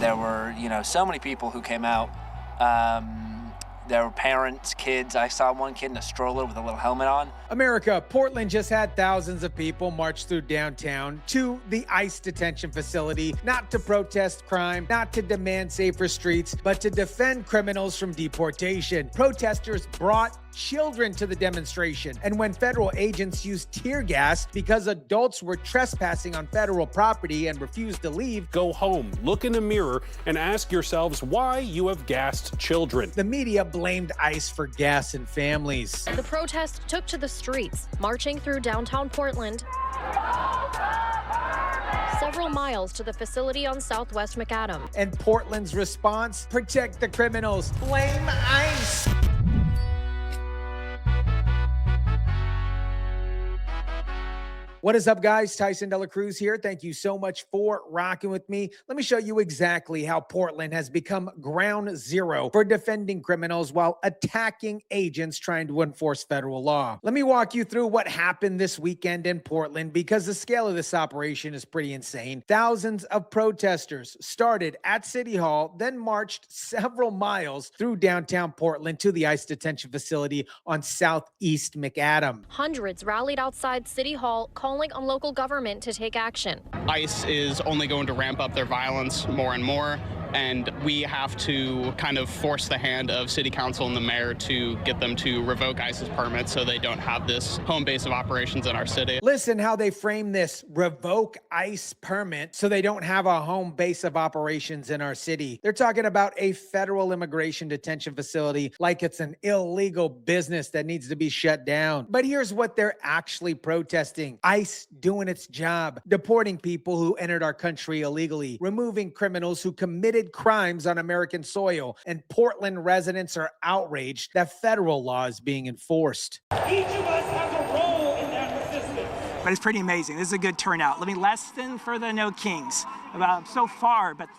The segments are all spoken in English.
There were, so many people who came out. There were parents, kids. I saw one kid in a stroller with a little helmet on. America, Portland just had thousands of people march through downtown to the ICE detention facility, not to protest crime, not to demand safer streets, but to defend criminals from deportation. Protesters brought children to the demonstration. And when federal agents used tear gas because adults were trespassing on federal property and refused to leave, go home, look in the mirror, and ask yourselves why you have gassed children. The media blamed ICE for gassing families. The protest took to the streets, marching through downtown Portland, several miles to the facility on Southwest McAdam. And Portland's response: protect the criminals, blame ICE. What is up, guys? Tyson, DeLaCruz here. Thank you so much for rocking with me. Let me show you exactly how Portland has become ground zero for defending criminals while attacking agents trying to enforce federal law. Let me walk you through what happened this weekend in Portland, because the scale of this operation is pretty insane. Thousands of protesters started at City Hall, then marched several miles through downtown Portland to the ICE detention facility on Southeast McAdam. Hundreds rallied outside City Hall, calling on local government to take action. ICE is only going to ramp up their violence more and more, and we have to kind of force the hand of City Council and the mayor to get them to revoke ICE's permits so they don't have this home base of operations in our city. Listen how they frame this: revoke ICE permit so they don't have a home base of operations in our city. They're talking about a federal immigration detention facility like it's an illegal business that needs to be shut down. But here's what they're actually protesting: ICE doing its job, deporting people who entered our country illegally, removing criminals who committed crimes on American soil. And Portland residents are outraged that federal law is being enforced. Each of us has a role in that resistance. But it's pretty amazing. This is a good turnout. Less than for the No Kings about so far, but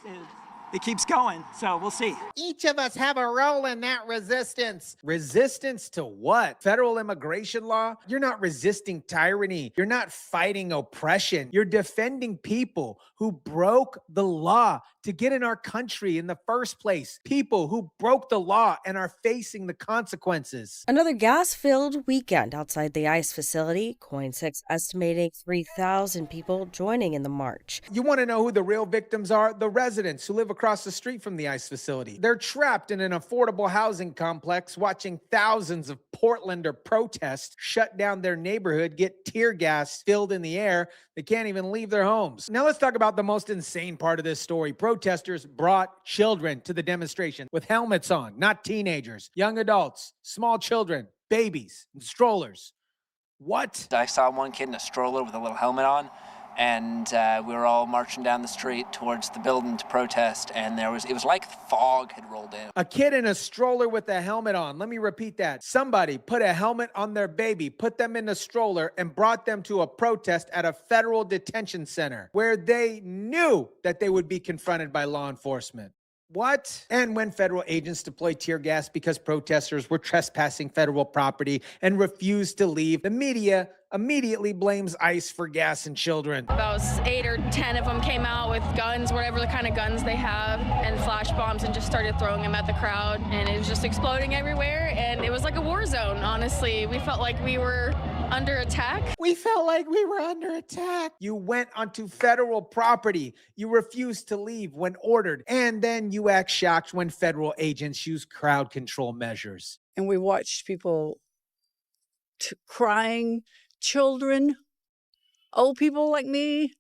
it keeps going, so we'll see. Each of us have a role in that resistance. Resistance to what? Federal immigration law? You're not resisting tyranny. You're not fighting oppression. You're defending people who broke the law to get in our country in the first place. People who broke the law and are facing the consequences. Another gas-filled weekend outside the ICE facility. Kotek estimating 3,000 people joining in the march. You want to know who the real victims are? The residents who live across the street from the ICE facility. They're trapped in an affordable housing complex watching thousands of Portlander protests shut down their neighborhood, get tear gas filled in the air. They can't even leave their homes. Now let's talk about the most insane part of this story. Protesters brought children to the demonstration with helmets on, not teenagers, young adults, small children, babies, and strollers. What? I saw one kid in a stroller with a little helmet on, and we were all marching down the street towards the building to protest, and it was like fog had rolled in. A kid in a stroller with a helmet on. Let me repeat that. Somebody put a helmet on their baby, put them in a stroller, and brought them to a protest at a federal detention center where they knew that they would be confronted by law enforcement. What? And when federal agents deployed tear gas because protesters were trespassing federal property and refused to leave, the media immediately blames ICE for gassing children. About 8 or 10 of them came out with guns, whatever the kind of guns they have, and flash bombs, and just started throwing them at the crowd. And it was just exploding everywhere, and it was like a war zone, honestly. We felt like we were under attack. We felt like we were under attack. You went onto federal property. You refused to leave when ordered. And then you act shocked when federal agents use crowd control measures. And we watched people crying, children, old people like me,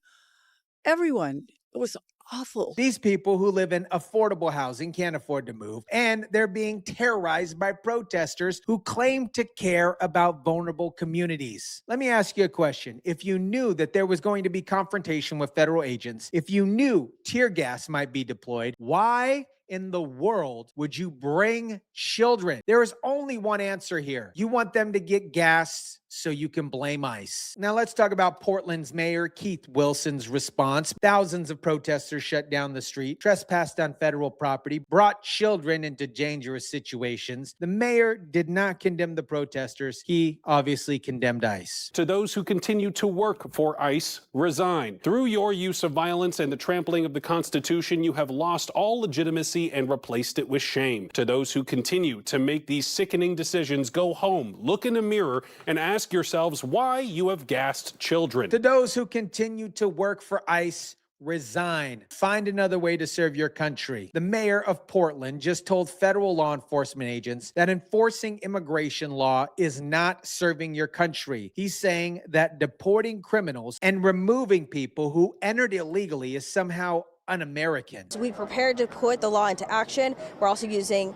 everyone. It was awful. These people who live in affordable housing can't afford to move, and they're being terrorized by protesters who claim to care about vulnerable communities. Let me ask you a question. If you knew that there was going to be confrontation with federal agents, if you knew tear gas might be deployed, why in the world would you bring children? There is only one answer here. You want them to get gassed so you can blame ICE. Now let's talk about Portland's Mayor Keith Wilson's response. Thousands of protesters shut down the street, trespassed on federal property, brought children into dangerous situations. The mayor did not condemn the protesters. He obviously condemned ICE. To those who continue to work for ICE, resign. Through your use of violence and the trampling of the Constitution, you have lost all legitimacy and replaced it with shame. To those who continue to make these sickening decisions, go home, look in a mirror, and ask yourselves why you have gassed children. To those who continue to work for ICE, resign. Find another way to serve your country. The mayor of Portland just told federal law enforcement agents that enforcing immigration law is not serving your country. He's saying that deporting criminals and removing people who entered illegally is somehow un-American. We prepared to put the law into action. We're also using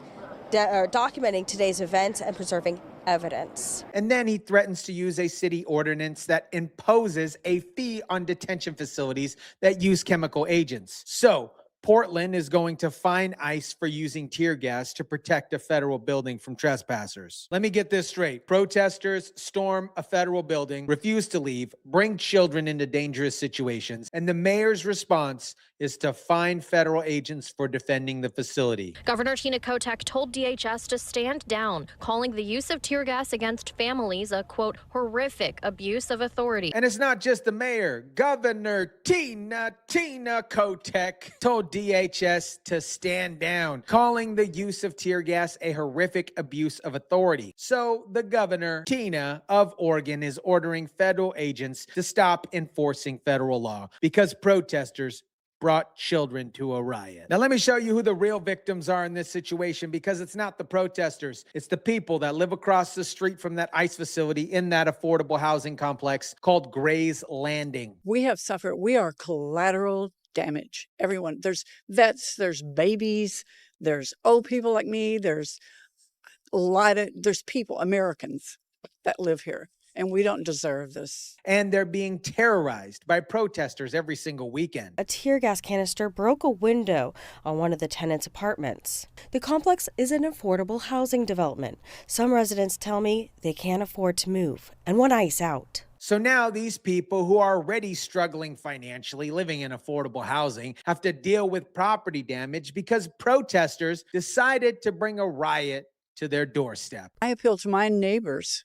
documenting today's events and preserving evidence. And then he threatens to use a city ordinance that imposes a fee on detention facilities that use chemical agents. So Portland is going to fine ICE for using tear gas to protect a federal building from trespassers. Let me get this straight. Protesters storm a federal building, refuse to leave, bring children into dangerous situations, and the mayor's response is to fine federal agents for defending the facility. Governor Tina Kotek told DHS to stand down, calling the use of tear gas against families a, quote, horrific abuse of authority. And it's not just the mayor. Governor Tina Kotek told DHS to stand down, calling the use of tear gas a horrific abuse of authority. So the governor, Tina of Oregon, is ordering federal agents to stop enforcing federal law because protesters brought children to a riot. Now let me show you who the real victims are in this situation, because it's not the protesters. It's the people that live across the street from that ICE facility in that affordable housing complex called Gray's Landing. We have suffered. We are collateral damage. Everyone. There's vets, there's babies, there's old people like me, there's people, Americans that live here. And we don't deserve this. And they're being terrorized by protesters every single weekend. A tear gas canister broke a window on one of the tenants' apartments. The complex is an affordable housing development. Some residents tell me they can't afford to move and want ICE out. So now these people who are already struggling financially, living in affordable housing, have to deal with property damage because protesters decided to bring a riot to their doorstep. I appeal to my neighbors.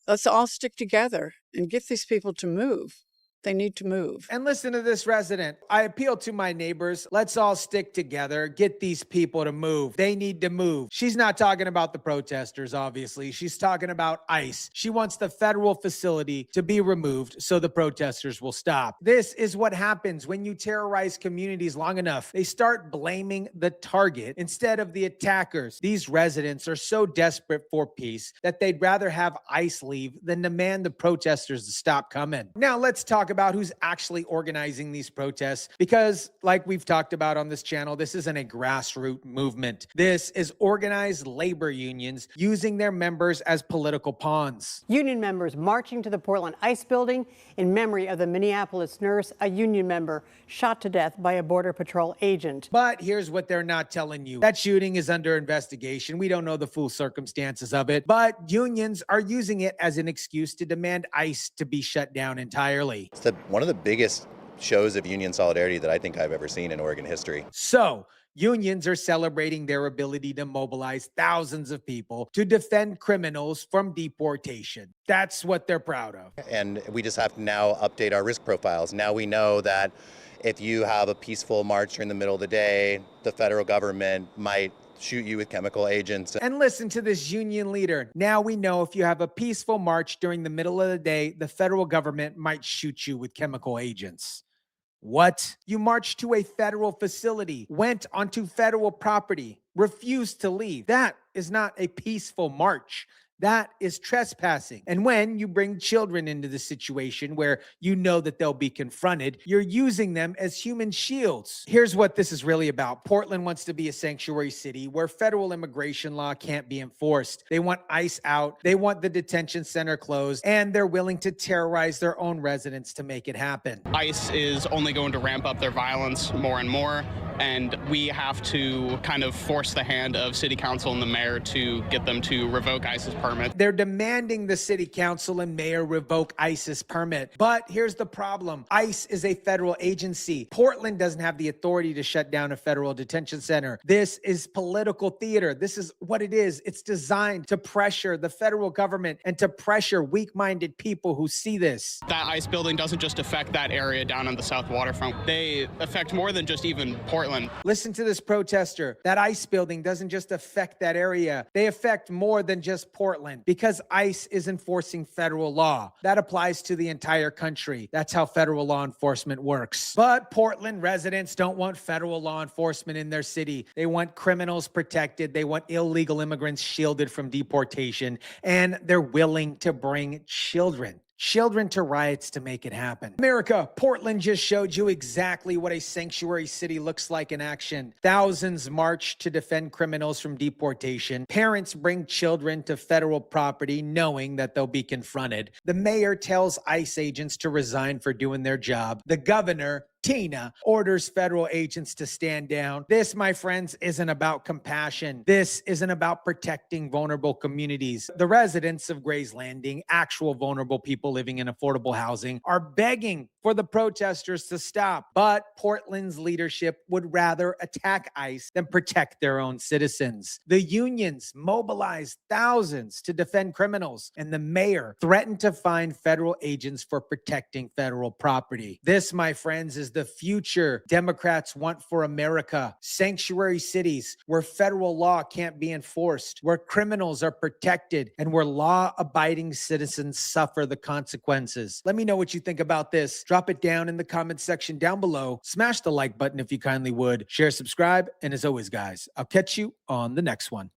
Let's all stick together and get these people to move. They need to move. And listen to this resident. I appeal to my neighbors. Let's all stick together. Get these people to move. They need to move. She's not talking about the protesters, obviously. She's talking about ICE. She wants the federal facility to be removed so the protesters will stop. This is what happens when you terrorize communities long enough. They start blaming the target instead of the attackers. These residents are so desperate for peace that they'd rather have ICE leave than demand the protesters to stop coming. Now let's talk about who's actually organizing these protests, because like we've talked about on this channel, this isn't a grassroots movement. This is organized labor unions using their members as political pawns. Union members marching to the Portland ICE building in memory of the Minneapolis nurse, a union member shot to death by a Border Patrol agent. But here's what they're not telling you. That shooting is under investigation. We don't know the full circumstances of it, but unions are using it as an excuse to demand ICE to be shut down entirely. It's one of the biggest shows of union solidarity that I think I've ever seen in Oregon history. So, unions are celebrating their ability to mobilize thousands of people to defend criminals from deportation. That's what they're proud of. And we just have to now update our risk profiles. Now we know that if you have a peaceful march during the middle of the day, the federal government might shoot you with chemical agents. And listen to this union leader. Now we know if you have a peaceful march during the middle of the day, the federal government might shoot you with chemical agents. What? You marched to a federal facility, went onto federal property, refused to leave. That is not a peaceful march. That is trespassing. And when you bring children into the situation where you know that they'll be confronted, you're using them as human shields. Here's what this is really about. Portland wants to be a sanctuary city where federal immigration law can't be enforced. They want ICE out. They want the detention center closed, and they're willing to terrorize their own residents to make it happen. ICE is only going to ramp up their violence more and more, and we have to kind of force the hand of city council and the mayor to get them to revoke ICE's permit. They're demanding the city council and mayor revoke ICE's permit. But here's the problem. ICE is a federal agency. Portland doesn't have the authority to shut down a federal detention center. This is political theater. This is what it is. It's designed to pressure the federal government and to pressure weak-minded people who see this. That ICE building doesn't just affect that area down on the south waterfront. They affect more than just even Portland. Listen to this protester. That ICE building doesn't just affect that area. They affect more than just Portland because ICE is enforcing federal law. That applies to the entire country. That's how federal law enforcement works. But Portland residents don't want federal law enforcement in their city. They want criminals protected. They want illegal immigrants shielded from deportation. And they're willing to bring children to riots to make it happen. America, Portland just showed you exactly what a sanctuary city looks like in action. Thousands march to defend criminals from deportation. Parents bring children to federal property knowing that they'll be confronted. The mayor tells ICE agents to resign for doing their job. The governor, Tina, orders federal agents to stand down. This, my friends, isn't about compassion. This isn't about protecting vulnerable communities. The residents of Gray's Landing, actual vulnerable people living in affordable housing, are begging for the protesters to stop. But Portland's leadership would rather attack ICE than protect their own citizens. The unions mobilized thousands to defend criminals, and the mayor threatened to fine federal agents for protecting federal property. This, my friends, is the future Democrats want for America. Sanctuary cities where federal law can't be enforced, where criminals are protected, and where law-abiding citizens suffer the consequences. Let me know what you think about this. Drop it down in the comment section down below. Smash the like button if you kindly would. Share, subscribe, and as always, guys, I'll catch you on the next one.